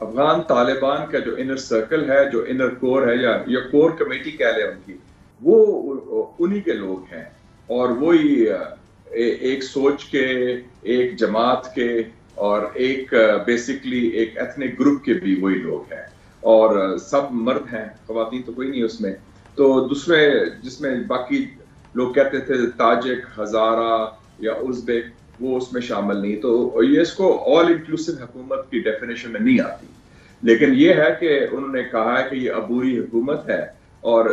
افغان طالبان کا جو inner circle ہے، جو انر کور ہے یا کور کمیٹی کہہ لیں ان کی، وہ انہی کے لوگ ہیں، اور وہی ایک سوچ کے، ایک جماعت کے، اور ایک بیسکلی ایک ایتھنک گروپ کے بھی وہی لوگ ہیں، اور سب مرد ہیں، خواتین تو کوئی نہیں اس میں. تو دوسرے جس میں باقی لوگ کہتے تھے تاجک، ہزارہ یا ازبیک، وہ اس میں شامل نہیں. تو یہ اس کو آل انکلوسیو حکومت کی ڈیفینیشن میں نہیں آتی. لیکن یہ ہے کہ انہوں نے کہا ہے کہ یہ عبوری حکومت ہے، اور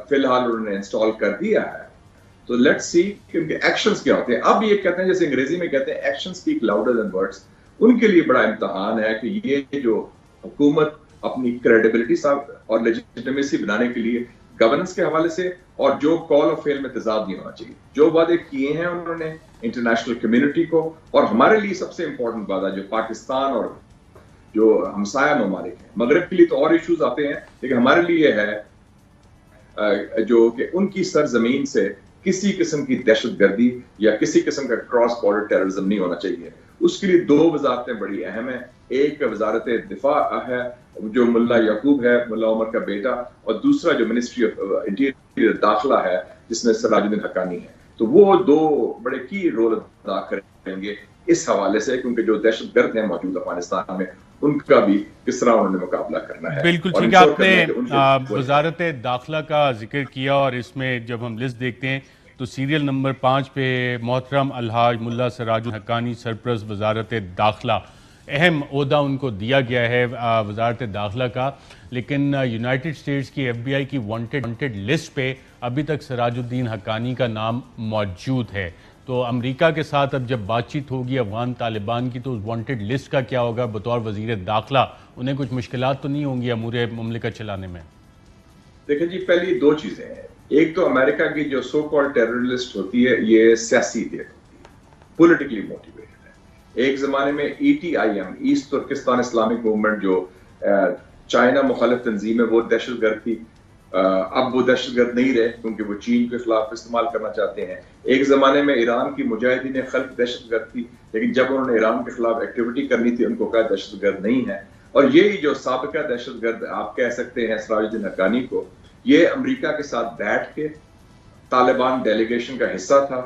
فی الحال انہوں نے انسٹال کر دیا ہے. تو لیٹس سی کہ ان کے ایکشنز کیا ہوتے ہیں. اب یہ کہتے ہیں، جیسے انگریزی میں کہتے ہیں action speak louder than words. ان کے لیے بڑا امتحان ہے کہ یہ جو حکومت اپنی کریڈیبلٹی اور لیجیٹمیسی بنانے کے لیے گورننس کے حوالے سے، اور جو کال آف فیل میں تضاد نہیں ہونا چاہیے. جو وعدے کیے ہیں انہوں نے انٹرنیشنل کمیونٹی کو، اور ہمارے لیے سب سے امپورٹنٹ بات ہے جو پاکستان اور جو ہمسایہ ممالک ہیں، مغرب کے لیے تو اور ایشوز آتے ہیں، لیکن ہمارے لیے ہے جو کہ ان کی سرزمین سے کسی قسم کی دہشت گردی یا کسی قسم کا کراس بارڈر ٹیررزم نہیں ہونا چاہیے. اس کے لیے دو وزارتیں بڑی اہم ہیں. ایک وزارت دفاع ہے جو ملا یعقوب ہے، ملا عمر کا بیٹا، اور دوسرا جو منسٹری آف انٹیریئر داخلہ ہے جس میں سراج الدین حقانی ہے. تو وہ دو بڑے کی رول ادا کریں گے اس حوالے سے، کیونکہ جو دہشت گرد ہیں موجود افغانستان میں، ان کا بھی کس طرح انہوں نے مقابلہ کرنا ہے. بالکل ٹھیک ہے. آپ نے وزارت داخلہ کا ذکر کیا، اور اس میں جب ہم لسٹ دیکھتے ہیں تو سیریل نمبر 5 پہ محترم الحاج ملا سراج الحقانی سرپرست وزارت داخلہ، اہم عہدہ ان کو دیا گیا ہے وزارت داخلہ کا. لیکن یونائٹڈ اسٹیٹس کی ایف بی آئی کی وانٹڈ لسٹ پہ ابھی تک سراج الدین حقانی کا نام موجود ہے. تو امریکہ کے ساتھ اب جب بات چیت ہوگی افغان طالبان کی، تو وانٹڈ لسٹ کا کیا ہوگا بطور وزیر داخلہ؟ انہیں کچھ مشکلات تو نہیں ہوں گی امور مملکت چلانے میں؟ دیکھیں جی، پہلی دو چیزیں ہیں. ایک تو امریکہ کی جو سو کال ٹیررسٹ ہوتی ہے، یہ سیاسی دیکھ ہوتی ہے، پولیٹیکلی موٹیویٹڈ ہے. ایک زمانے میں ETIM، East Turkestan Islamic movement, جو چائنا مخالف تنظیم ہے، وہ دہشت گرد تھی. اب وہ دہشت گرد نہیں رہے کیونکہ وہ چین کے خلاف استعمال کرنا چاہتے ہیں. ایک زمانے میں ایران کی مجاہدین خلق دہشت گرد تھی، لیکن جب انہوں نے ایران کے خلاف ایکٹیویٹی کرنی تھی، ان کو کہا دہشت گرد نہیں ہے. اور یہی جو سابقہ دہشت گرد آپ کہہ سکتے ہیں سراج الدین حقانی کو، یہ امریکہ کے ساتھ بیٹھ کے طالبان ڈیلیگیشن کا حصہ تھا.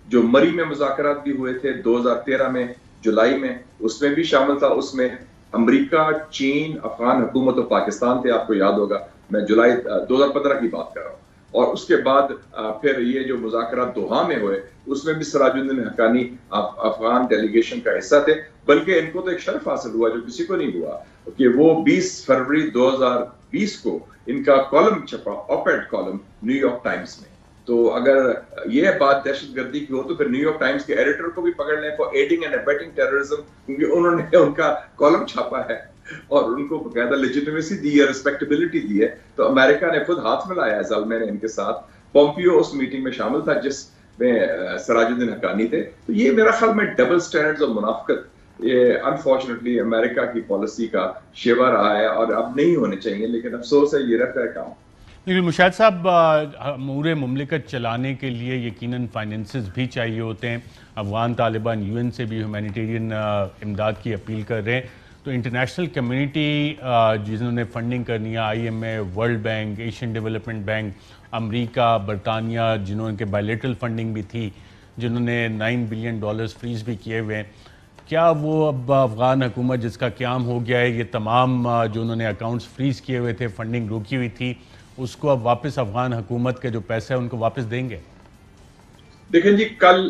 جو مری میں مذاکرات بھی ہوئے تھے 2013 میں جولائی میں، اس میں بھی شامل تھا. اس میں امریکہ، چین، افغان حکومت اور پاکستان تھے. آپ کو یاد ہوگا میں جولائی 2015 کی بات کر رہا ہوں. اور اس کے بعد پھر یہ جو مذاکرات دوحہ میں ہوئے، اس میں بھی سراج الدین حقانی افغان ڈیلیگیشن کا حصہ تھے. بلکہ ان کو تو ایک شرف حاصل ہوا جو کسی کو نہیں ہوا، کہ وہ 20 فروری 2020 کو ان کا کالم چھپا، آپ-ایڈ کالم نیو یارک ٹائمز میں. تو اگر یہ بات دہشت گردی کی ہو تو پھر نیو یارک ٹائمز کے ایڈیٹر کو بھی پکڑ لیں فار ایڈنگ اینڈ ابیٹنگ ٹیررزم، کیونکہ انہوں نے ان کا کالم چھاپا ہے اور ان کو باقاعدہ لیجیٹمیسی دی ہے، ریسپیکٹیبلٹی دی ہے. تو امریکہ نے خود ہاتھ ملایا ہے ظلم نے ان کے ساتھ. پومپیو اس میٹنگ میں شامل تھا جس میں سراج الدین حقانی تھے. تو یہ میرا خیال میں ڈبل سٹینڈرڈز اور منافقت، یہ انفارچونیٹلی امریکہ کی پالیسی کا شیوا رہا ہے، اور اب نہیں ہونے چاہیے، لیکن افسوس ہے یہ رہتا ہے کام. لیکن مشاہد صاحب، امور مملکت چلانے کے لیے یقیناً فائنینسز بھی چاہیے ہوتے ہیں. افغان طالبان UN سے بھی ہیومینیٹیرین امداد کی اپیل کر رہے ہیں. تو انٹرنیشنل کمیونٹی جنہوں نے فنڈنگ کرنی ہے، IMF، world bank, Asian development bank, امریکہ، برطانیہ، جنہوں کے بائیلیٹرل فنڈنگ بھی تھی، جنہوں نے $9 بلین فریز بھی کیے ہوئے ہیں، کیا وہ اب افغان حکومت جس کا قیام ہو گیا ہے، یہ تمام جو انہوں نے اکاؤنٹس فریز کیے ہوئے تھے، فنڈنگ روکی ہوئی تھی، اس کو اب واپس افغان حکومت کے جو پیسے ہیں ان کو واپس دیں گے؟ دیکھیں جی، کل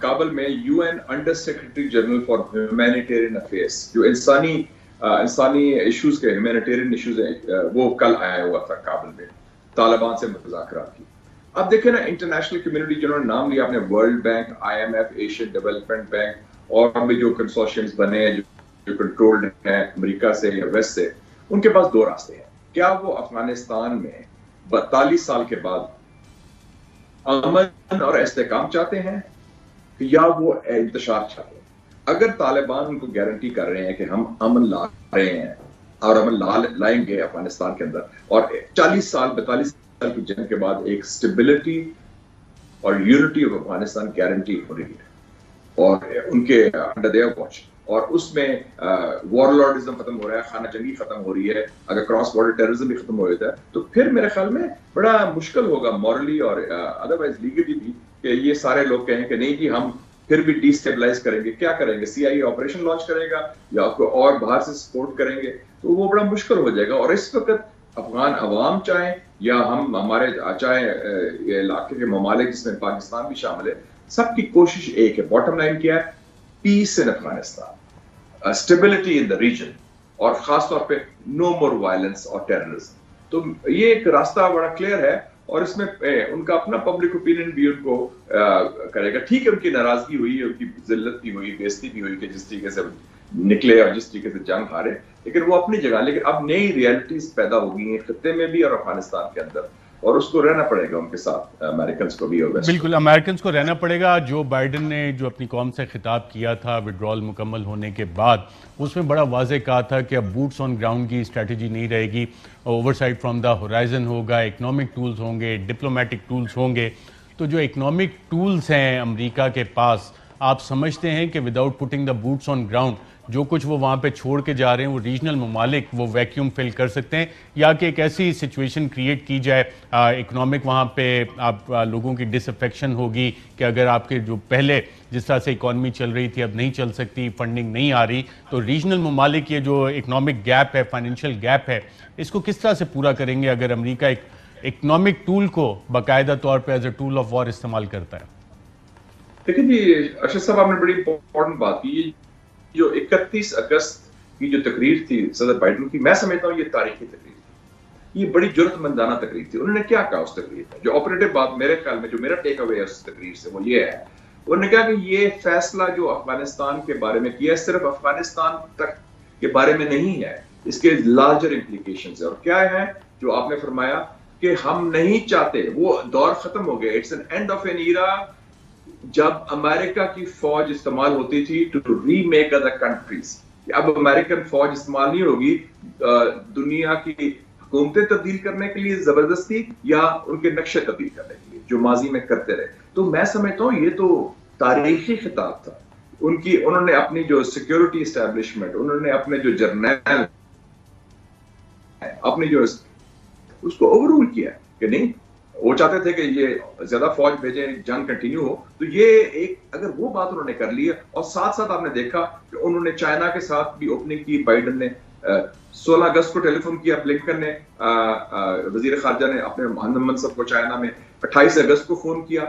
کابل میں UN under secretary general for humanitarian affairs, جو انسانی ایشوز کے ہیومینیٹیرین ایشوز ہیں، وہ کل آیا ہوا تھا کابل میں طالبان سے مذاکرات کی. اب دیکھیں نا، انٹرنیشنل کمیونٹی جنہوں نے نام لیا، آپ نے world bank, IMF، Asian development bank, اور بھی جو کنسورشیمز بنے ہیں جو کنٹرولڈ ہیں امریکہ سے یا ویسٹ سے، ان کے پاس دو راستے ہیں. کیا وہ افغانستان میں 42 سال کے بعد امن اور استحکام چاہتے ہیں، یا وہ انتشار چاہتے ہیں؟ اگر طالبان ان کو گارنٹی کر رہے ہیں کہ ہم امن لا رہے ہیں اور امن لائیں گے افغانستان کے اندر، اور 42 سال کی جنگ کے بعد ایک سٹیبلٹی اور یونٹی آف افغانستان گارنٹی ہو رہی ہے، اور ان کے انڈر دیئر واچ، اور اس میں وار لارڈزم ختم ہو رہا ہے, خانہ جنگی ختم ہو رہی ہے, اگر کراس بارڈر ٹیررزم بھی ختم ہو جاتا ہے تو پھر میرے خیال میں بڑا مشکل ہوگا مورلی اور ادروائز لیگلی بھی کہ یہ سارے لوگ کہیں کہ نہیں جی ہم پھر بھی ڈی سٹیبلائز کریں گے. کیا کریں گے؟ سی آئی آپریشن لانچ کرے گا یا آپ کو اور باہر سے سپورٹ کریں گے, تو وہ بڑا مشکل ہو جائے گا. اور اس وقت افغان عوام چاہیں یا ہم ہمارے چاہیں یہ علاقے کے ممالک جس میں پاکستان بھی شامل ہے, سب کی کوشش ایک ہے. باٹم لائن کیا ہے؟ Peace in Afghanistan, stability in the region, اور خاص طور پہ نو مور وائلنس اور ٹیررزم. تو یہ ایک راستہ بڑا کلیئر ہے, اور اس میں ان کا اپنا پبلک اوپینین بھی ان کو کرے گا. ٹھیک ہے ان کی ناراضگی ہوئی ہے, ان کی ذلت بھی ہوئی, بےزتی بھی ہوئی کہ جس طریقے سے نکلے اور جس طریقے سے جنگ ہارے, لیکن وہ اپنی جگہ. لیکن اب نئی ریالٹیز پیدا ہو گئی ہیں خطے میں بھی اور افغانستان کے اندر, اور اس کو رہنا پڑے گا ان کے ساتھ, امریکنز کو بھی. اور بالکل امریکنز کو رہنا پڑے گا. جو بائیڈن نے جو اپنی قوم سے خطاب کیا تھا وڈرال مکمل ہونے کے بعد, اس میں بڑا واضح کہا تھا کہ اب بوٹس آن گراؤنڈ کی اسٹریٹجی نہیں رہے گی, oversight from the horizon ہوگا, اکنامک ٹولز ہوں گے, ڈپلومیٹک ٹولز ہوں گے. تو جو اکنامک ٹولز ہیں امریکہ کے پاس, آپ سمجھتے ہیں کہ without putting the boots on ground جو کچھ وہ وہاں پہ چھوڑ کے جا رہے ہیں وہ ریجنل ممالک وہ ویکیوم فل کر سکتے ہیں, یا کہ ایک ایسی سچویشن کریٹ کی جائے اکنامک وہاں پہ آپ لوگوں کی ڈس افیکشن ہوگی کہ اگر آپ کے جو پہلے جس طرح سے اکانومی چل رہی تھی اب نہیں چل سکتی, فنڈنگ نہیں آ رہی, تو ریجنل ممالک یہ جو اکنامک گیپ ہے, فائنینشیل گیپ ہے, اس کو کس طرح سے پورا کریں گے اگر امریکہ ایک اکنامک ٹول کو باقاعدہ طور پہ as a tool of war استعمال کرتا ہے؟ دیکھیں جی ارشد صاحب, آپ نے بڑی امپورٹنٹ بات کی. جو 31 اگست کی جو تقریر تھی صدر بائیڈن کی, میں سمجھتا ہوں یہ تاریخی تقریر تھی, یہ بڑی جرت مندانہ تقریر تھی. انہوں نے کیا کہا اس تقریر میں؟ جو آپریٹو بات میرے خیال میں جو میرا ٹیک اوے ہے اس تقریر سے وہ یہ ہے, انہوں نے کہا کہ یہ فیصلہ جو افغانستان کے بارے میں کیا صرف افغانستان تک کے بارے میں نہیں ہے, اس کے لارجر امپلیکیشنز ہیں. اور کیا ہے جو آپ نے فرمایا کہ ہم نہیں چاہتے, وہ دور ختم ہو گیا, it's an end of an era جب امریکہ کی فوج استعمال ہوتی تھی to remake other countries. اب امریکن فوج استعمال نہیں ہوگی دنیا کی حکومتیں تبدیل کرنے کے لیے زبردستی یا ان کے نقشے تبدیل کرنے کے لیے جو ماضی میں کرتے رہے. تو میں سمجھتا ہوں یہ تو تاریخی خطاب تھا ان کی. انہوں نے اپنی جو سیکیورٹی اسٹیبلشمنٹ, انہوں نے اپنے جو جرنیل اپنی جو اس کو اوور رول کیا کہ نہیں, وہ چاہتے تھے کہ یہ زیادہ فوج بھیجیں, جنگ کنٹینیو ہو. تو یہ ایک اگر وہ بات انہوں نے کر لی ہے, اور ساتھ ساتھ آپ نے دیکھا کہ انہوں نے چائنا کے ساتھ بھی اوپننگ کی. بائیڈن نے 16 اگست کو ٹیلی فون کیا, بلنکن نے وزیر خارجہ نے اپنے مہم منصب کو چائنا میں 28 اگست کو فون کیا.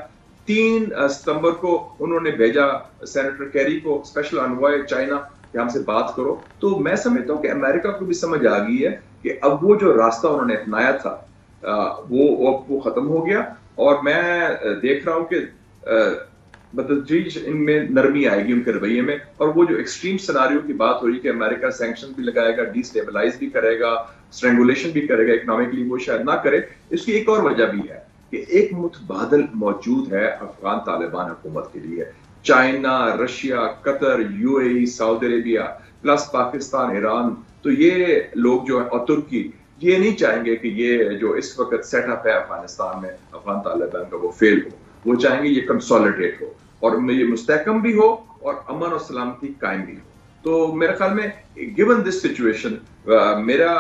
3 ستمبر کو انہوں نے بھیجا سینیٹر کیری کو اسپیشل انوائے چائنا کہ ہم سے بات کرو. تو میں سمجھتا ہوں کہ امریکہ کو بھی سمجھ آ گئی ہے کہ اب وہ جو راستہ انہوں نے اپنایا تھا وہ ختم ہو گیا. اور میں دیکھ رہا ہوں کہ بتدریج ان میں نرمی آئے گی ان کے رویے میں. اور وہ جو ایکسٹریم سیناریو کی بات ہو رہی ہے کہ امریکہ سینکشن بھی لگائے گا, ڈی سٹیبلائز بھی کرے گا, اسٹرینگولیشن بھی کرے گا اکنامکلی, وہ شاید نہ کرے. اس کی ایک اور وجہ بھی ہے کہ ایک متبادل موجود ہے افغان طالبان حکومت کے لیے. China, Russia, Qatar, you a E, Saudi Arabia plus Pakistan, Iran. تو یہ لوگ جو ہیں اور ترکی, یہ نہیں چاہیں گے کہ یہ جو اس وقت سیٹ اپ ہے افغانستان میں افغان طالبان کا وہ فیل ہو. وہ چاہیں گے یہ کنسولیڈیٹ ہو اور یہ مستحکم بھی ہو اور امن اور سلامتی قائم بھی ہو. تو میرے خیال میں گیون دس سچویشن میرا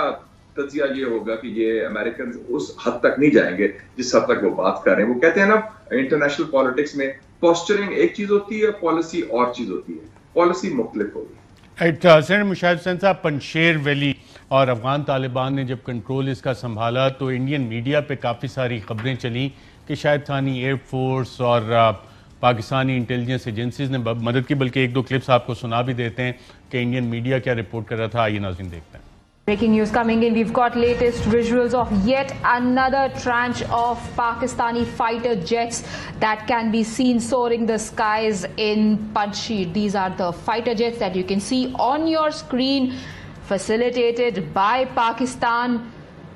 تجزیہ یہ ہوگا کہ یہ امریکن اس حد تک نہیں جائیں گے جس حد تک وہ بات کر رہے ہیں. وہ کہتے ہیں نا انٹرنیشنل پالیٹکس میں پوسچرنگ ایک چیز ہوتی ہے, پالیسی اور چیز ہوتی ہے. پالیسی مختلف ہوگی. سینیٹر مشاہد حسین صاحب, پنشیر ویلی اور افغان طالبان نے جب کنٹرول اس کا سنبھالا تو انڈین میڈیا پہ کافی ساری خبریں چلیں کہ شاید ثانی ایئر فورس اور پاکستانی انٹیلیجنس ایجنسیز نے مدد کی. بلکہ 1-2 کلپس آپ کو سنا بھی دیتے ہیں کہ انڈین میڈیا کیا رپورٹ کر رہا تھا. آئیے ناظرین دیکھتے ہیں. Breaking news coming in. We've got latest visuals of yet another tranche of Pakistani fighter jets that can be seen soaring the skies in Mushahid. These are the fighter jets that you can see on your screen, facilitated by Pakistan.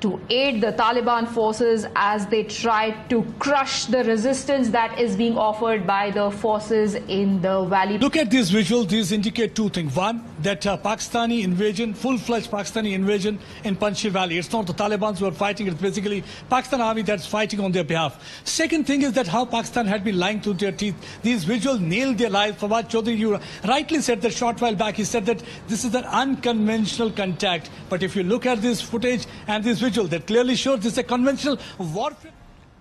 to aid the Taliban forces as they try to crush the resistance that is being offered by the forces in the valley. Look at these visuals. These indicate two things. One, that Pakistani invasion, full-fledged Pakistani invasion in Panjshir Valley. It's not the Taliban who are fighting. It's basically Pakistan army that's fighting on their behalf. Second thing is that how Pakistan had been lying through their teeth. These visuals nailed their lives. Fawad Chaudhry, you rightly said that short while back. He said that this is an unconventional contact. But if you look at this footage and this visual, that clearly shows this is a conventional warfare.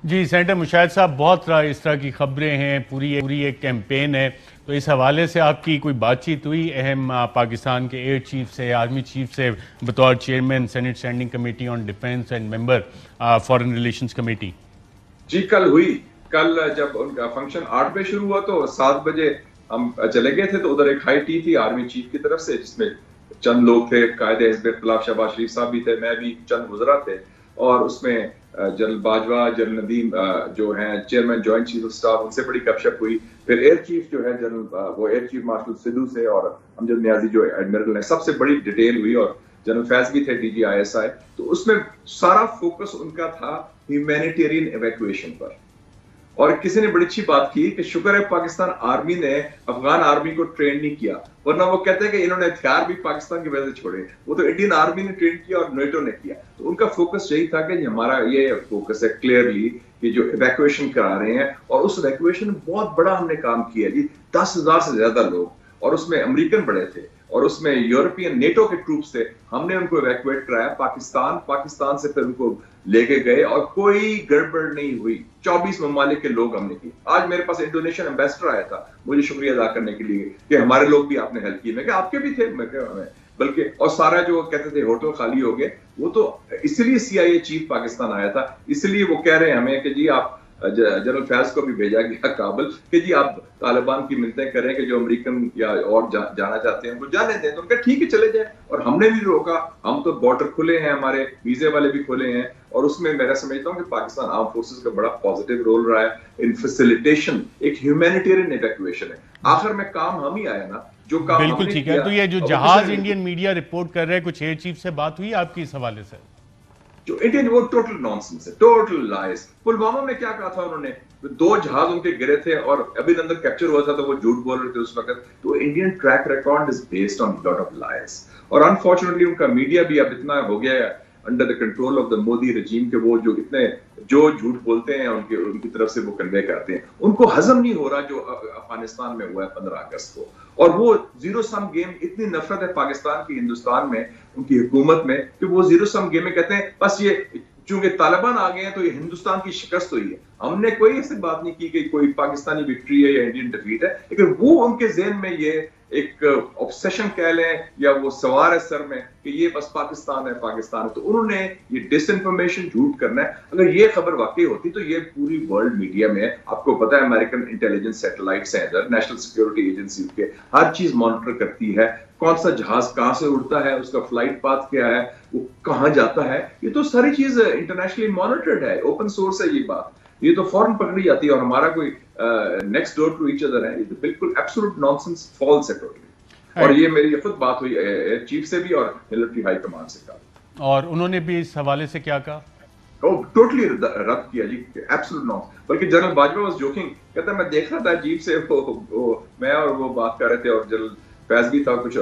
جی senator Mushahid صاحب، بہت اس طرح کی خبریں ہیں، پوری ایک campaign ہے، تو اس حوالے سے آپ کی کوئی بات چیت ہوئی اہم پاکستان کے ایئر چیف سے، آرمی چیف سے، بطور chairman senate standing committee on defence and member foreign relations committee? جی کل ہوئی. کل جب ان کا فنکشن 8 بجے شروع ہوا تو 7 بجے ہم چلے گئے تھے، تو ادھر ایک ہائی ٹی تھی آرمی چیف کی طرف سے، جس میں چند لوگ تھے، قائد حزب اختلاف شہباز شریف صاحب بھی تھے، میں بھی، چند وزراء تھے، اور اس میں جنرل باجوہ، جنرل ندیم جو ہیں chairman joint chief of staff, ان سے بڑی گپ شپ ہوئی. پھر ایئر چیف جو ہے جنرل وہ ایئر چیف مارشل سدھو سے، اور امجد نیازی جو ایڈمرل ہیں، سب سے بڑی ڈیٹیل ہوئی، اور جنرل فیض بھی تھے D G I S I. تو اس میں سارا فوکس ان کا تھا ہیومینیٹیرین ایویکویشن پر. اور کسی نے بڑی اچھی بات کی کہ شکر ہے پاکستان آرمی نے افغان آرمی کو ٹرین نہیں کیا، ورنہ وہ کہتے ہیں کہ انہوں نے ہتھیار بھی پاکستان کی وجہ سے چھوڑے، وہ تو انڈین آرمی نے ٹرین کیا اور نیٹو نے کیا. تو ان کا فوکس یہی تھا کہ ہمارا یہ فوکس ہے کلیئرلی کہ جو ایویکویشن کرا رہے ہیں، اور اس ایویکویشن میں بہت بڑا ہم نے کام کیا جی، 10,000 سے زیادہ لوگ، اور اس میں امریکن بڑے تھے، اور اس میں یورپین نیٹو کے ٹروپس تھے. ہم نے ان کو ایویکویٹ کرایا پاکستان سے، پھر ان کو لے کے گئے، اور کوئی گڑبڑ نہیں ہوئی. 24 ممالک کے لوگ ہم نے کی. آج میرے پاس انڈونیشین ایمبیسڈر آیا تھا مجھے شکریہ ادا کرنے کے لیے کہ ہمارے لوگ بھی آپ نے ہیلپ کی. میں کہا آپ کے بھی تھے، میں کہا ہمیں، بلکہ اور سارا جو کہتے تھے ہوٹل خالی ہو گئے، وہ تو اس لیے سی آئی اے چیف پاکستان آیا تھا، اس لیے وہ کہہ رہے ہیں ہمیں کہ جی آپ، جنرل فیض کو بھی بھیجا گیا کابل کہ جی آپ طالبان کی منتیں کریں کہ جو امریکن یا اور جانا چاہتے ہیں ان کو جانے دیں. تو ان کا ٹھیک ہے چلے جائیں، اور ہم نے بھی روکا. ہم تو بارڈر کھلے ہیں، ہمارے ویزے والے بھی کھلے ہیں، اور اس میں میں سمجھتا ہوں کہ پاکستان آرم فورسز کا بڑا پازیٹیو رول رہا ہے ان فیسیلیٹیشن. ایک ہیومینیٹیرین ایویکویشن ہے، آخر میں کام ہم ہی آیا نا، جو کام بالکل ٹھیک ہے. تو یہ جو جہاز انڈین میڈیا رپورٹ کر رہے ہیں، کچھ ایئر چیف سے بات ہوئی آپ کی اس حوالے سے؟ جو انڈین، وہ ٹوٹل نانسنس ہے، ٹوٹل لائز. پلوامہ میں کیا کہا تھا انہوں نے، 2 جہاز ان کے گرے تھے اور ابھی اندر کیپچر ہوا تھا تو وہ جھوٹ بول رہے تھے اس وقت. تو Indian track record is based on lot of lies. اور انفارچونیٹلی ان کا میڈیا بھی اب اتنا ہو گیا ہے under the control of the Modi regime کہ وہ جو جھوٹ بولتے ہیں ان کی طرف سے وہ کنوے کرتے ہیں. ان کو ہضم نہیں ہو رہا جو افغانستان میں ہوا ہے 15 اگست کو. اور وہ زیرو سم گیم، اتنی نفرت ہے پاکستان کی ہندوستان میں، ان کی حکومت میں، کہ وہ زیرو سم گیم میں کہتے ہیں بس یہ چونکہ طالبان آ گئے ہیں تو یہ ہندوستان کی شکست ہوئی ہے. ہم نے کوئی ایسی بات نہیں کی کہ کوئی پاکستانی وکٹری ہے یا انڈین ڈیفیٹ ہے، لیکن وہ ان کے ذہن میں یہ ایک آبسیشن کہہ لیں یا وہ سوار ہے سر میں کہ یہ بس پاکستان ہے پاکستان ہے. تو انہوں نے یہ ڈس انفارمیشن جھوٹ کرنا ہے. اگر یہ خبر واقعی ہوتی تو یہ پوری ورلڈ میڈیا میں، آپ کو پتا ہے امریکن انٹیلیجنس سیٹلائٹس ہیں ادھر، نیشنل سیکورٹی ایجنسی کے ہر چیز مانیٹر کرتی ہے، کون سا جہاز کہاں سے اڑتا ہے، اس کا فلائٹ پاتھ کیا ہے، وہ کہاں جاتا ہے، یہ تو ساری چیز انٹرنیشنلی مانیٹرڈ ہے، اوپن سورس ہے. یہ بات یہ تو فوراً پکڑی جاتی ہے، اور ہمارا کوئی next door to each other ہے. یہ تو بالکل ایبسولوٹ نانسنس، فالس ہے ٹوٹلی. اور یہ میری خود بات ہوئی ایئر چیف سے بھی اور ملٹری ہائی کمانڈ سے کہا، اور انہوں نے بھی اس حوالے سے کیا کہا؟ ٹوٹلی رد کیا جی، ایبسولوٹ نانسنس. بلکہ جنرل باجوہ واز جوکنگ، کہتا ہے میں دیکھ رہا تھا عجیب سے میں اور وہ بات کر رہے تھے، اور جنرل فیض بھی تھا، کچھ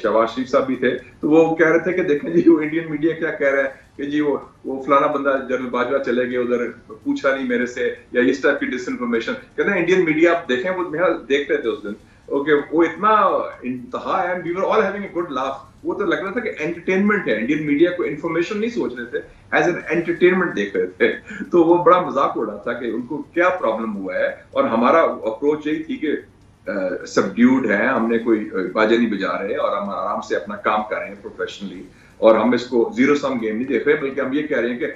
شہباز شریف صاحب بھی تھے، تو وہ کہہ رہے تھے کہ دیکھیں جی وہ انڈین میڈیا کیا کہہ رہا ہے کہ جی وہ فلانا بندہ جنرل باجوہ چلے گئے ادھر، پوچھا نہیں میرے سے، یا اس ٹائپ کی ڈس انفارمیشن. کہتے ہیں انڈین میڈیا آپ دیکھیں، وہ دیکھ رہے تھے اس دن، اوکے وہ اتنا انتہا ہے، وی ور آل ہیونگ اے گڈ لاف. وہ تو لگ رہا تھا کہ انٹرٹینمنٹ ہے، انڈین میڈیا کو انفارمیشن نہیں سوچ رہے تھے، ایز این انٹرٹینمنٹ دیکھ رہے تھے. تو وہ بڑا مذاق اڑا تھا کہ ان کو کیا پرابلم ہوا ہے. اور ہمارا اپروچ یہی تھی کہ سبڈیوڈ ہے، ہم نے کوئی باجے نہیں بجا رہے، اور ہم آرام سے اپنا کام کر رہے ہیں پروفیشنلی، اور ہم اس کو زیرو سم گیم نہیں دیکھ رہے، بلکہ ہم یہ کہہ رہے ہیں کہ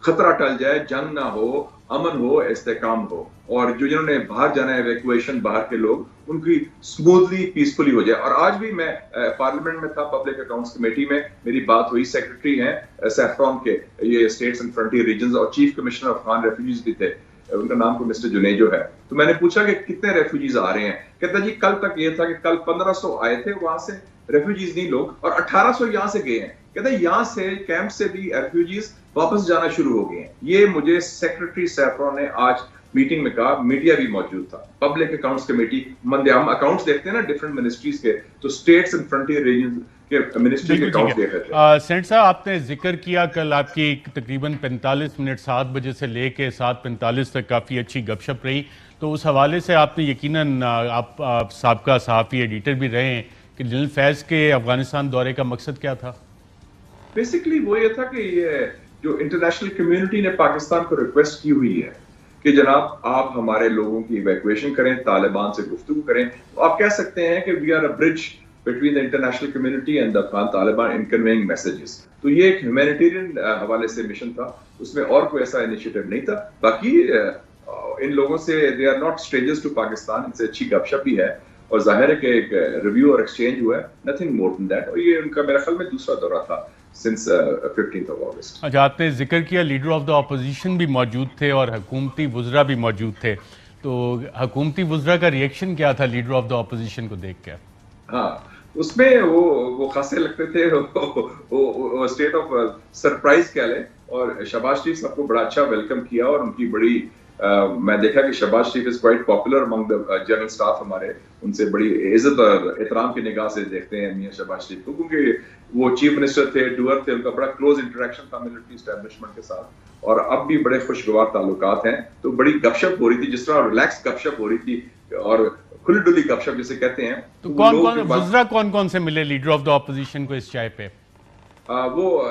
خطرہ ٹل جائے، جنگ نہ ہو، امن ہو، استحکام ہو، اور جنہوں نے باہر جانا ہے ایویکویشن باہر کے لوگ، ان کی اسموتھلی پیسفلی ہو جائے. اور آج بھی میں پارلیمنٹ میں تھا، پبلک اکاؤنٹس کمیٹی میں میری بات ہوئی، سیکرٹری ہیں سیفران کے، یہ اسٹیٹس اینڈ فرنٹیئر ریجنز، اور چیف کمشنر افغان ریفیوجیز بھی تھے، ان کا نام کو مسٹر جنیجو ہے. تو میں نے پوچھا کہ کتنے ریفیوجیز آ رہے ہیں، کہتا جی کل تک یہ تھا کہ کل 1500 آئے تھے وہاں سے ریفیوجیز نہیں لوگ، اور 1800 یہاں سے گئے ہیں. کہتے ہیں یہاں سے کیمپ سے بھی ریفیوجیز واپس جانا شروع ہو گئے ہیں. یہ مجھے سیکرٹری سیفرون نے آج میٹنگ میں کہا, میڈیا بھی موجود تھا. پبلک اکاؤنٹس کمیٹی, ہم اکاؤنٹس دیکھتے ہیں نا ڈفرنٹ منسٹریز کے, تو اسٹیٹس اینڈ فرنٹیئر ریجنز کے منسٹری کے اکاؤنٹس دیکھ رہے تھے. سینٹ صاحب, آپ نے ذکر کیا کل آپ کی تقریباً 45 منٹ 7 بجے سے لے کے 7:45 تک کافی اچھی گپ شپ رہی, تو اس حوالے سے آپ نے یقیناً, آپ سابقہ صحافی ایڈیٹر بھی رہے ہیں, کہ جنرل فیض کے افغانستان دورے کا مقصد کیا تھا؟ بیسیکلی وہ یہ تھا کہ یہ جو انٹرنیشنل کمیونٹی نے پاکستان کو ریکویسٹ کی ہوئی ہے کہ جناب آپ ہمارے لوگوں کی ایویکویشن کریں, طالبان سے گفتگو کریں, تو آپ کہہ سکتے ہیں کہ we are a bridge between the international community and the Afghan Taliban in conveying messages. تو یہ ایک ہیومینیٹیرین حوالے سے مشن تھا, اس میں اور کوئی ایسا انیشیٹو نہیں تھا. باقی ان لوگوں سے they are not strangers to Pakistan, ان سے اچھی گپ شپ بھی ہے, اور ظاہر ہے کہ ایک ریویو اور ایکسچینج ہوا ہے, نتھنگ مور دین دیٹ. اور یہ ان کا میرے خیال میں دوسرا دورہ تھا since 15th of August. اچھا, آپ نے ذکر کیا لیڈر آف دا اپوزیشن بھی موجود تھے اور حکومتی وزراء بھی موجود تھے, تو حکومتی وزراء کا ریئیکشن کیا تھا لیڈر آف دا اپوزیشن کو دیکھ کے؟ ہاں, اس میں وہ خاصے لگتے تھے, وہ اسٹیٹ آف سرپرائز کہہ لیں, اور شہباز شریف صاحب کو بڑا اچھا ویلکم کیا, اور ان کی بڑی میں دیکھا کہ Shehbaz Sharif is quite popular among the general staff. ہمارے ان سے بڑی عزت اور احترام کی نگاہ سے دیکھتے ہیں میاں شہباز شریف کو, کیونکہ وہ چیف منسٹر تھے, ڈوئر تھے, ان کا بڑا کلوز انٹریکشن تھا ملٹری اسٹیبلشمنٹ کے ساتھ, اور اب بھی بڑے خوشگوار تعلقات ہیں. تو بڑی گپ شپ ہو رہی تھی, جس طرح ریلیکس گپ شپ ہو رہی تھی اور کھلی ڈلی گپ شپ جسے کہتے ہیں. تو وزراء کون سے ملے لیڈر آف دا اپوزیشن کو اس چائے پہ؟ وہ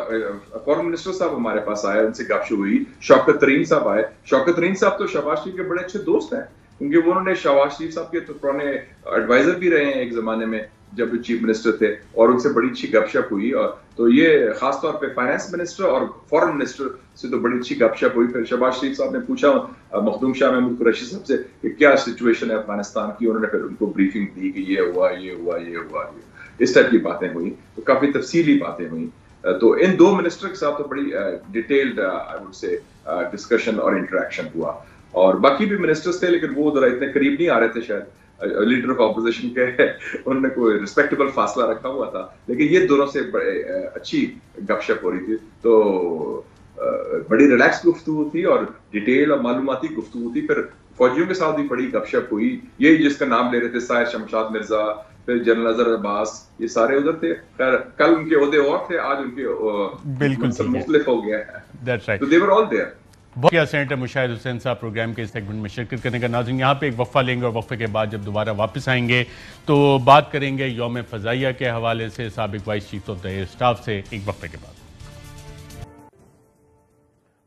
فورن منسٹر صاحب ہمارے پاس آئے, ان سے گپ شپ ہوئی. شوکت ترین صاحب آئے. شوکت ترین صاحب تو شہباز شریف کے بڑے اچھے دوست ہیں, کیونکہ وہ انہوں نے شہباز شریف صاحب کے تو پرانے ایڈوائزر بھی رہے ہیں ایک زمانے میں جب وہ چیف منسٹر تھے, اور ان سے بڑی اچھی گپ شپ ہوئی. اور تو یہ خاص طور پہ فائنانس منسٹر اور فورن منسٹر سے تو بڑی اچھی گپ شپ ہوئی. پھر شہباز شریف صاحب نے پوچھا مخدوم شاہ محمود قریشی صاحب سے کہ کیا سچویشن ہے افغانستان کی, انہوں نے پھر ان کو بریفنگ دی کہ یہ ہوا, یہ ہوا, یہ ہوا, اس ٹائپ کی باتیں ہوئی. تو کافی تفصیلی باتیں ہوئیں. تو ان دو منسٹر کے ساتھ تو بڑی detailed I would say discussion اور انٹریکشن ہوا. اور باقی بھی منسٹرز تھے, لیکن وہ ذرا اتنے قریب نہیں آ رہے تھے شاید لیڈر آف اپوزیشن کے, انہوں نے کوئی ریسپیکٹیبل فاصلہ رکھا ہوا تھا. لیکن یہ دونوں سے بڑے اچھی گپ شپ ہو رہی تھی. تو بڑی ریلیکس گفتگو تھی اور ڈیٹیل اور معلوماتی گفتگو تھی. پھر فوجیوں کے ساتھ بھی بڑی گپ شپ ہوئی. یہی جس کا نام لے رہے تھے سائر شمشاد مرزا, پھر جنرل اظہر عباس, یہ سارے ادھر تھے. خیر کل ان کے عہدے اور تھے, آج ان کے بالکل مختلف ہو گیا ہے. That's right. تو they were all there. بہت کیا سینیٹر مشاہد حسین صاحب پروگرام کے اس سیگمنٹ میں شرکت کرنے کا. ناظرین, یہاں پہ ایک وقفہ لیں گے, اور وقفے کے بعد جب دوبارہ واپس آئیں گے تو بات کریں گے یوم فضائیہ کے حوالے سے سابق vice chief of the air staff سے, ایک وقفے کے بعد.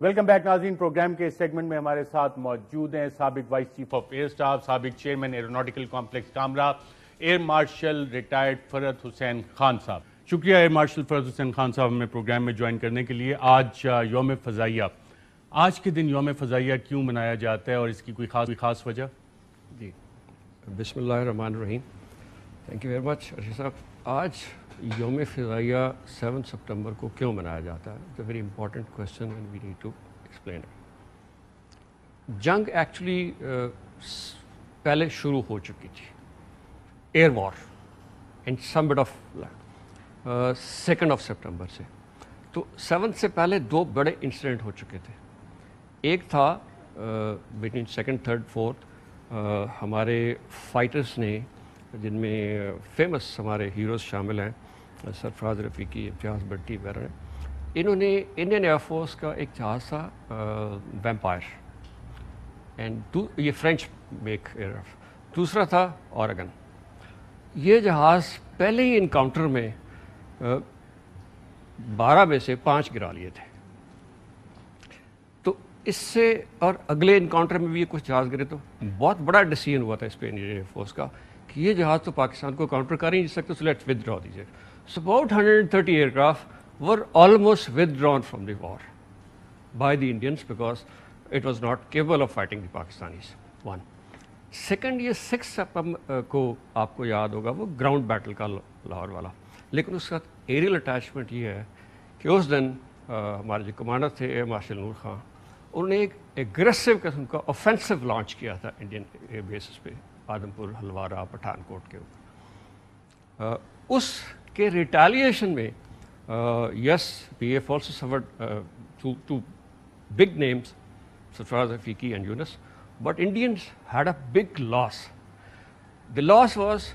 ویلکم بیک ناظرین, پروگرام کے اس سیگمنٹ میں ہمارے ساتھ موجود ہیں سابق vice chief of air staff, سابق chairman aeronautical complex Kamra, air marshal retired Farhat Hussain Khan صاحب. شکریہ ایئر مارشل فرحت حسین خان صاحب ہمیں پروگرام میں جوائن کرنے کے لیے. آج یوم فضائیہ, آج کے دن یوم فضائیہ کیوں منایا جاتا ہے اور اس کی کوئی خاص وجہ؟ جی, بسم اللہ الرحمن الرحیم. Thank you very much Arshad صاحب. آج یوم فضائیہ 7 سپٹمبر کو کیوں منایا جاتا ہے؟ It's a very important question and we need to explain it. جنگ ایکچولی پہلے شروع ہو چکی تھی, air war and some bit of 2 September سے. تو 7 سے پہلے 2 بڑے انسیڈنٹ ہو چکے تھے. ایک تھا بٹوین 2nd, 3rd, 4th ہمارے فائٹرس نے, جن میں فیمس ہمارے ہیروز شامل ہیں, سرفراز رفیقی, امتیاز بٹی وغیرہ, انہوں نے انڈین ایئر فورس کا ایک جہاز تھا ویمپائر, اینڈ یہ فرینچ میک ایئرکرافٹ. دوسرا تھا اورگن. یہ جہاز پہلے ہی انکاؤنٹر میں 12 میں سے 5 گرا لیے تھے. تو اس سے, اور اگلے انکاؤنٹر میں بھی یہ کچھ جہاز گرے. تو بہت بڑا ڈیسیژن ہوا تھا اس پہ انڈین ایئر فورس کا کہ یہ جہاز تو پاکستان کو کاؤنٹر کر ہی نہیں سکتے, سو لیٹس ود ڈرا دیجیے. So about 130 aircraft were almost withdrawn from the war by the Indians because it was not capable of fighting the Pakistanis. 1. Second, یہ 6 سپٹمبر کو آپ کو یاد ہوگا وہ گراؤنڈ بیٹل کا لاہور والا, لیکن اس کا ایریل اٹیچمنٹ یہ ہے کہ اس دن ہمارے جو کمانڈر تھے مارشل نور خان, انہوں نے ایک ایگریسو قسم کا اوفینسو لانچ کیا تھا انڈین ایئر بیسز پہ, آدمپور, ہلوارہ, پٹھان کوٹ کے اوپر. اس کے ریٹیلیشن میں Yes, we have also suffered two big names, Sarfraz Afiqi and Yunus, but Indians had a big loss. The loss was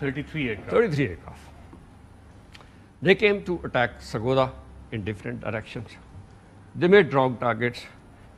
33 aircraft. They came to attack Sargodha in different directions. They made wrong targets.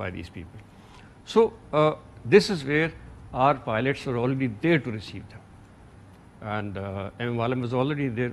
by these people. So this is where our pilots were already there to receive them. And M. Walam was already there.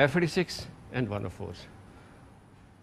F-86 and 104s.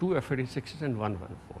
2 F-86 and 1 104.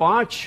5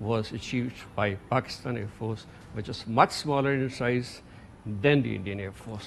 was achieved by Pakistan Air Force, which is much smaller in size than the Indian Air Force.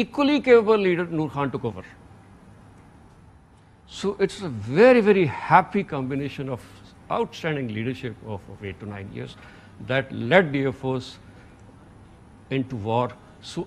equally capable leader Noor Khan took over. So it's a very, very happy combination of outstanding leadership of 8 to 9 years that led the Air Force into war. So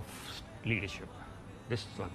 of leadership. This is one.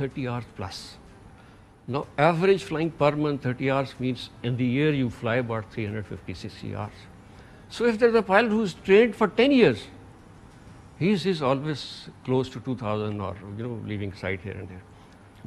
30 hours plus. Now average flying per month 30 hours means in the year you fly about 350-60 hours. So if there's a pilot who's trained for 10 years, he's always close to 2000 or leaving site here and there.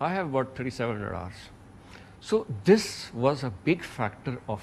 I have about 3700 hours. So this was a big factor of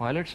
pilots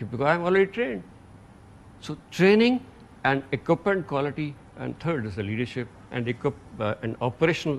because I am already trained. So training and equipment quality, and third is the leadership and operational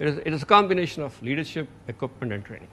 it is a combination of leadership, equipment and training.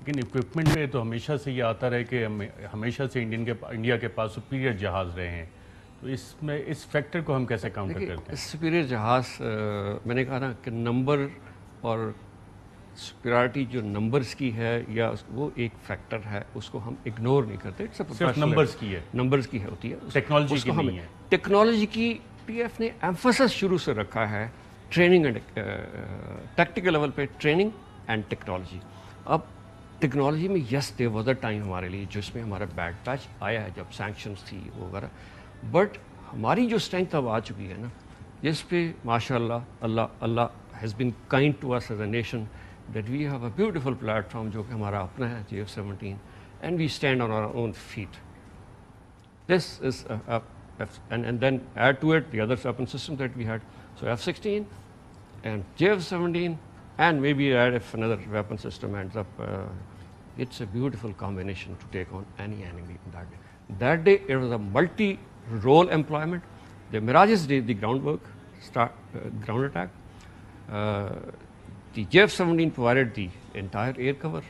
لیکن equipment پہ تو ہمیشہ سے یہ آتا رہے کہ ہمیشہ سے انڈیا کے پاس سپیریئر جہاز رہے ہیں، تو اس فیکٹر کو ہم کیسے کاؤنٹر کرتے ہیں؟ سپیریئر جہاز میں نے کہا نا کہ نمبر اور سپیریورٹی جو نمبرز کی ہے یا وہ ایک فیکٹر ہے، اس کو ہم اگنور نہیں کرتے. صرف نمبرز کی ہے، نمبرز کی ہوتی ہے، ٹیکنالوجی کی نہیں ہے. ٹیکنالوجی کی پی ایف نے ایمفسس شروع سے رکھا ہے ٹریننگ اینڈ ٹیکٹیکل لیول پہ ٹریننگ اینڈ ٹیکنالوجی. اب ٹیکنالوجی میں یس دیر واز اے ٹائم ہمارے لیے جس میں ہمارا بیڈ ٹچ آیا ہے جب سینکشنز تھی وغیرہ، بٹ ہماری جو اسٹرینتھ اب آ چکی ہے نا، جس پہ ماشاء اللہ has been kind to us as a nation that we have a beautiful platform جو کہ ہمارا اپنا ہے JF-17 and we stand on our own feet. This is and then add to it the other weapon system that we had. So F-16 and JF-17 and maybe add if another weapon system ends up, it's a beautiful combination to take on any enemy that day. That day it was a multi-role employment. The Mirages did the groundwork, ground attack. The JF-17 provided the entire air cover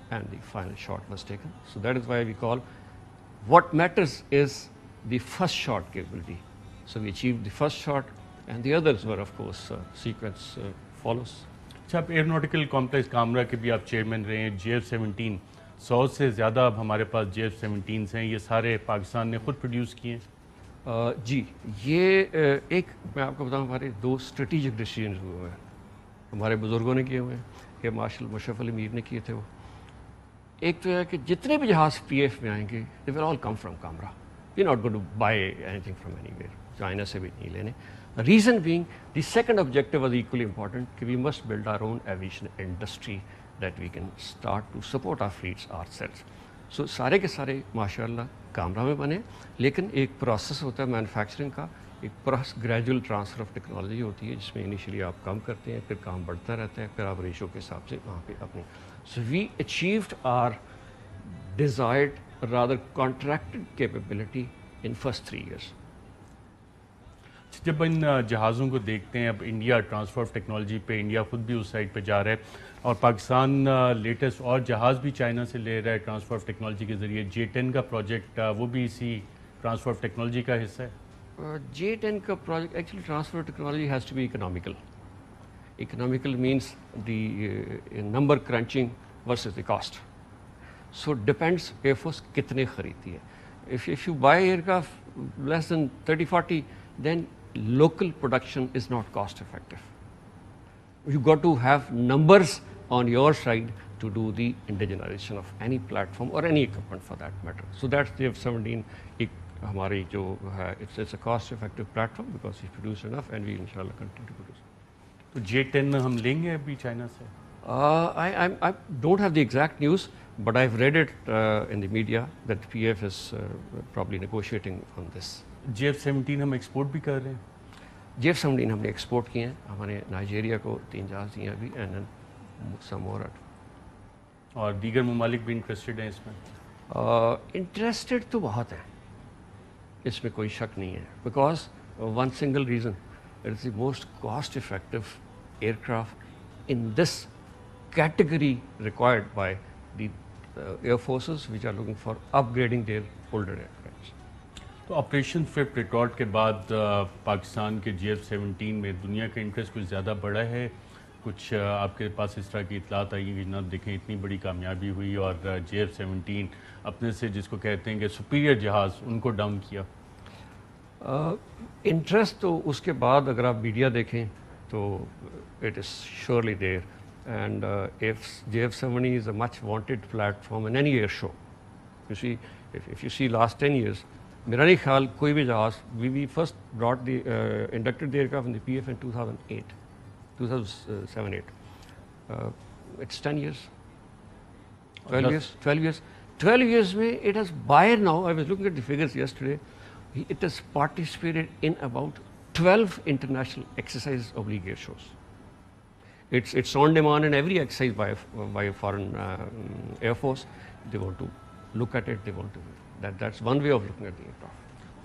and the final shot was taken. So that is why we call what matters is the first shot capability. So we achieved the first shot and the others were of course sequence follows. اچھا، آپ ایئرونوٹیکل complex کامرا کے بھی آپ chairman رہے ہیں. JF-17 100 سے زیادہ اب ہمارے پاس JF-17 ہیں، یہ سارے پاکستان نے خود پروڈیوس کیے ہیں؟ جی، یہ ایک میں آپ کو بتاؤں ہمارے 2 اسٹریٹجک ڈیسیجنز ہوئے ہیں، ہمارے بزرگوں نے کیے ہوئے ہیں، یہ مارشل مشرف علی میر نے کیے تھے. وہ ایک تو ہے کہ جتنے بھی جہاز PF میں آئیں گے they will all come from Kamra. We're not going to buy anything from anywhere. China se bhi nahi lene. The reason being, the second objective was equally important, that we must build our own aviation industry that we can start to support our fleets ourselves. So سارے کے سارے ماشاءاللہ کامرا میں بنے، لیکن ایک process ہوتا ہے مینوفیکچرنگ کا، ایک گریجول ٹرانسفر آف ٹیکنالوجی ہوتی ہے جس میں انیشلی آپ کام کرتے ہیں، پھر کام بڑھتا رہتا ہے، پھر آپ ریشو کے حساب سے وہاں پہ اپنی. So we achieved our desired rather contracted capability in first 3 years. جب ان جہازوں کو دیکھتے ہیں، اب انڈیا ٹرانسفر آف ٹیکنالوجی پہ انڈیا خود بھی اس سائڈ پہ جا رہا ہے، اور پاکستان لیٹسٹ اور جہاز بھی چائنا سے لے رہا ہے ٹرانسفر آف ٹیکنالوجی کے ذریعے. J-10 کا پروجیکٹ وہ بھی اسی ٹرانسفر آف ٹیکنالوجی کا حصہ ہے. J-10 کا project actually transfer of technology has to be economical. Economical means the number crunching versus the cost. So depends Air Force kitne khareedti hai. If you buy aircraft less than 30-40, then local production is not cost effective. You got to have numbers on your side to do the indigenization of any platform or any equipment for that matter. So that's the F-17 hamari jo hai, it's a cost effective platform because we produce enough and we inshallah continue to produce. تو J-10 ہم لیں گے ابھی China سے؟ I don't have the exact news, but I've read it in the media that PF is probably negotiating on this. JF-17 ہم export بھی کر رہے ہیں؟ JF-17 ہم نے ایکسپورٹ کیے ہیں، ہم نے نائجیریا کو 3 جہاز دیے ابھی and then some more. اور دیگر ممالک بھی انٹرسٹڈ ہیں اس میں؟ انٹرسٹڈ تو بہت ہیں، اس میں کوئی شک نہیں ہے، because one single reason, it is the most cost effective aircraft in this category required by the air forces which are looking for upgrading their older aircraft. تو آپریشن فٹ ریکارڈ کے بعد پاکستان کے JF-17 میں دنیا کا interest کچھ زیادہ بڑا ہے؟ کچھ آپ کے پاس اس طرح کی اطلاعات آئی ہیں کہ جناب دیکھیں اتنی بڑی کامیابی ہوئی اور JF-17 اپنے سے جس کو کہتے ہیں کہ سپیریئر جہاز ان کو ڈاؤن کیا؟ انٹرسٹ تو اس کے بعد اگر آپ میڈیا دیکھیں تو it is surely there and JF-17 is a much wanted platform in any air show. If you see last 10 years میرا نہیں خیال کوئی بھی جہاز we first brought the inducted the aircraft in the PF in 2007-8. It's 10 years, 12 years میں it has by now, I was looking at the figures yesterday, it has participated in about 12 international exercises oblique air shows. It's on demand in every exercise by a foreign Air Force. They want to look at it, they want to, that's one way of looking at the aircraft.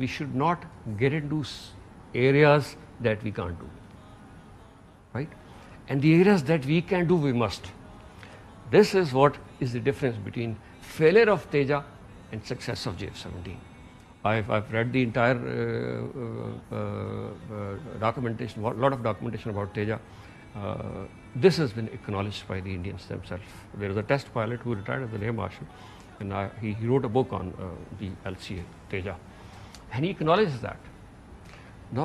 we should not get into areas that we can't do, right? And the areas that we can do, we must. This is what is the difference between failure of Teja and success of JF-17. I've read the entire documentation, a lot of documentation about Teja. This has been acknowledged by the Indians themselves. There is a test pilot who retired as the Air Marshal, and he wrote a book on the LCA Teja. And he acknowledges that. Now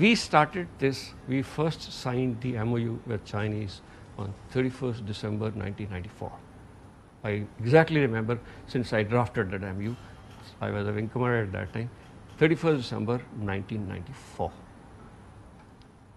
We started this, we first signed the MOU with Chinese on 31st December 1994. I exactly remember, since I drafted that MOU, I was a wing commander at that time, 31st December 1994.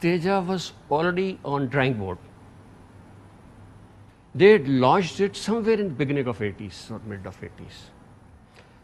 Teja was already on drawing board. They had launched it somewhere in the beginning of 80s or mid of 80s.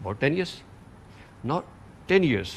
about 10 years. Now 10 years,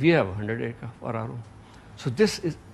We have 100 aircraft for our own. So this is,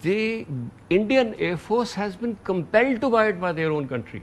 the Indian Air Force has been compelled to buy it by their own country.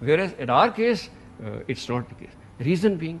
Whereas in our case, it's not the case. Reason being,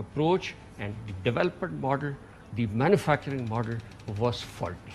approach and the development model, the manufacturing model was faulty.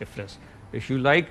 difference. If you like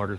model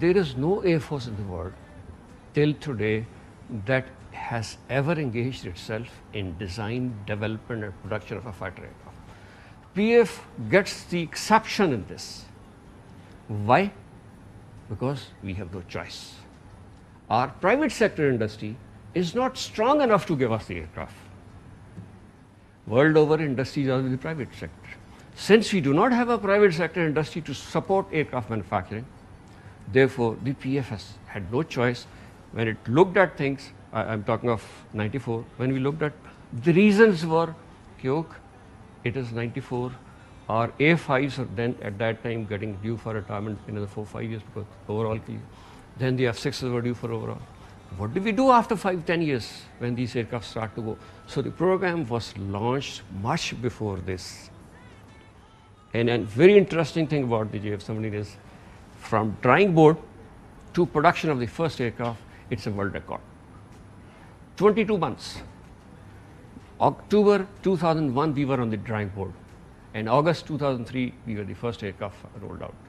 there is no air force in the world till today that has ever engaged itself in design, development and production of a fighter aircraft. PF gets the exception in this. Why? Because we have no choice. Our private sector industry is not strong enough to give us the aircraft. World over, industries are in the private sector. Since we do not have a private sector industry to support aircraft manufacturing, therefore the PF has had no choice. When it looked at things, I'm talking of 94, when we looked at the reasons were, it is 94, our A5s are then at that time getting due for retirement in another 4-5 years because overall, then the F6s were due for overall. What do we do after 5-10 years when these aircraft start to go? So the program was launched much before this. And a very interesting thing about the JF-17 is from drawing board to production of the first aircraft, it's a world record. 22 months. October 2001, we were on the drawing board. And August 2003, we were the first aircraft rolled out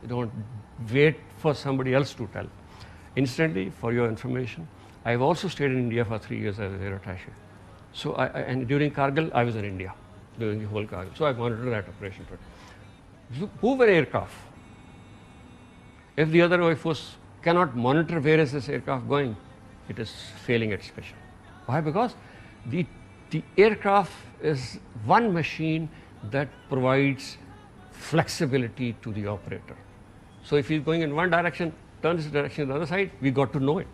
You don't wait for somebody else to tell. Incidentally, for your information, I've also stayed in India for 3 years as an air attaché. So, and during Kargil, I was in India during the whole Kargil. So, I monitored that operation. You move an aircraft. If the other Air Force cannot monitor where is this aircraft going, it is failing its mission. Why? Because the aircraft is one machine that provides flexibility to the operator. So if he's going in one direction, turns the direction to the other side, we got to know it.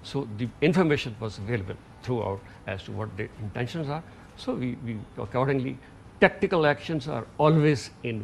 So the information was available throughout as to what the intentions are. So we accordingly tactical actions are always in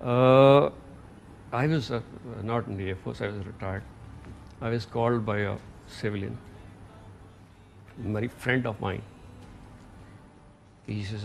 I was not in the Air Force, I was retired. I was called by a civilian, a very friend of mine. He says,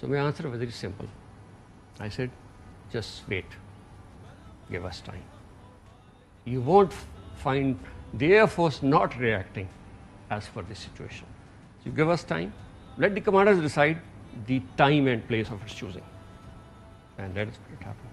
So my answer was very simple. I said, just wait. Give us time. You won't find the Air Force not reacting as per the situation. So you give us time. Let the commanders decide the time and place of its choosing. And that is what happened.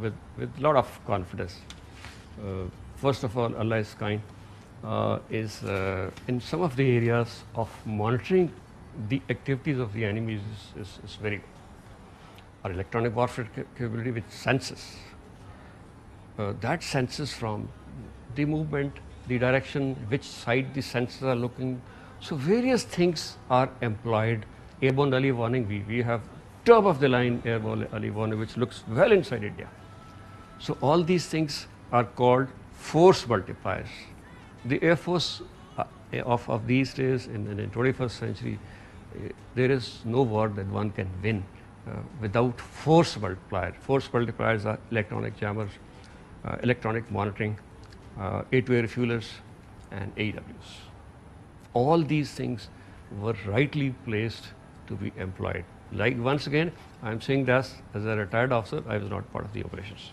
with lot of confidence. First of all, Allah is kind. Is in some of the areas of monitoring the activities of the enemies is very good. Our electronic warfare capability, which senses, that senses from the movement, the direction, which side the sensors are looking. So various things are employed. Airborne early warning, we have top of the line airborne early warning, which looks well inside India. So all these things are called force multipliers. The Air Force of these days in the 21st century, there is no war that one can win without force multiplier. Force multipliers are electronic jammers, electronic monitoring, A2A refuelers, and AWs. All these things were rightly placed to be employed. Like once again, I am saying that as a retired officer, I was not part of the operations.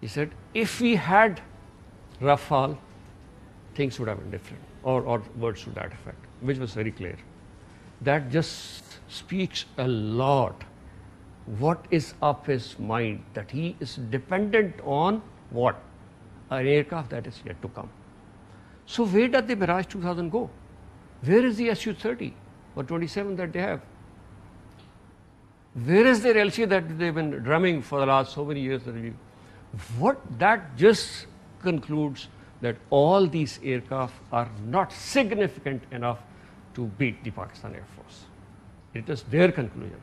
He said, if we had Rafale, things would have been different, or words to that effect, which was very clear. That just speaks a lot what is up his mind, that he is dependent on what? An aircraft that is yet to come. So where does the Mirage 2000 go? Where is the Su-30 or 27 that they have? Where is their LC that they've been drumming for the last so many years? What that just concludes that all these aircraft are not significant enough to beat the Pakistan Air Force. It is their conclusion.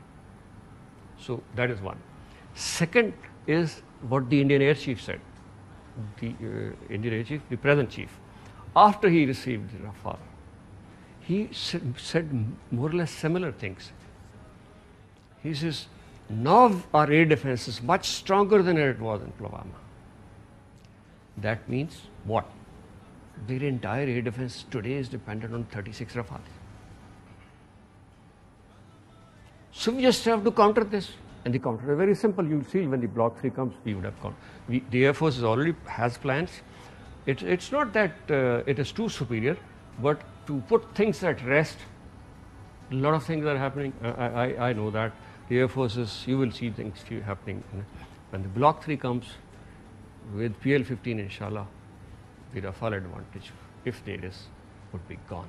So that is one. Second is what the Indian Air Chief said. The Indian Air Chief, the present chief, after he received the Rafale, he said more or less similar things. He says, now our air defense is much stronger than it was in Puwama. That means what? Their entire air defense today is dependent on 36 Rafale. So we just have to counter this. And the counter is very simple. You'll see when the Block 3 comes, we would have countered. The Air Force already has plans. It's not that it is too superior, but to put things at rest, a lot of things are happening. I know that. The Air Force is, you will see things happening. When the Block 3 comes, with PL-15, inshallah, the Rafale advantage, if there is, would be gone.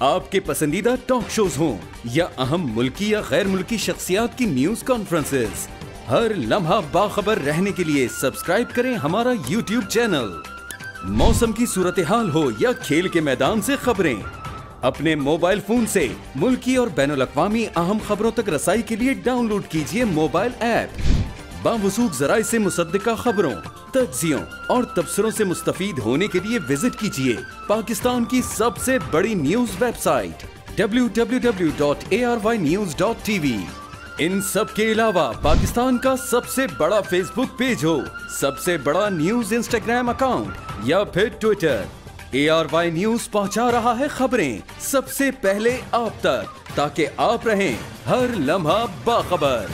آپ کے پسندیدہ talk shows ہوں یا اہم ملکی یا غیر ملکی شخصیات کی نیوز کانفرنسز، ہر لمحہ باخبر رہنے کے لیے سبسکرائب کریں ہمارا YouTube چینل۔ موسم کی صورتحال ہو یا کھیل کے میدان سے خبریں، اپنے موبائل فون سے ملکی اور بین الاقوامی اہم خبروں تک رسائی کے لیے ڈاؤن لوڈ کیجیے موبائل ایپ۔ باوثوق ذرائع سے مصدقہ خبروں، تجزیوں اور تبصروں سے مستفید ہونے کے لیے وزٹ کیجیے پاکستان کی سب سے بڑی نیوز ویب سائٹ www.ARYnews.tv۔ ان سب کے علاوہ پاکستان کا سب سے بڑا فیس بک پیج ہو، سب سے بڑا نیوز انسٹاگرام اکاؤنٹ یا پھر ٹویٹر، ARY نیوز پہنچا رہا ہے خبریں سب سے پہلے آپ تک، تاکہ آپ رہیں ہر لمحہ باخبر۔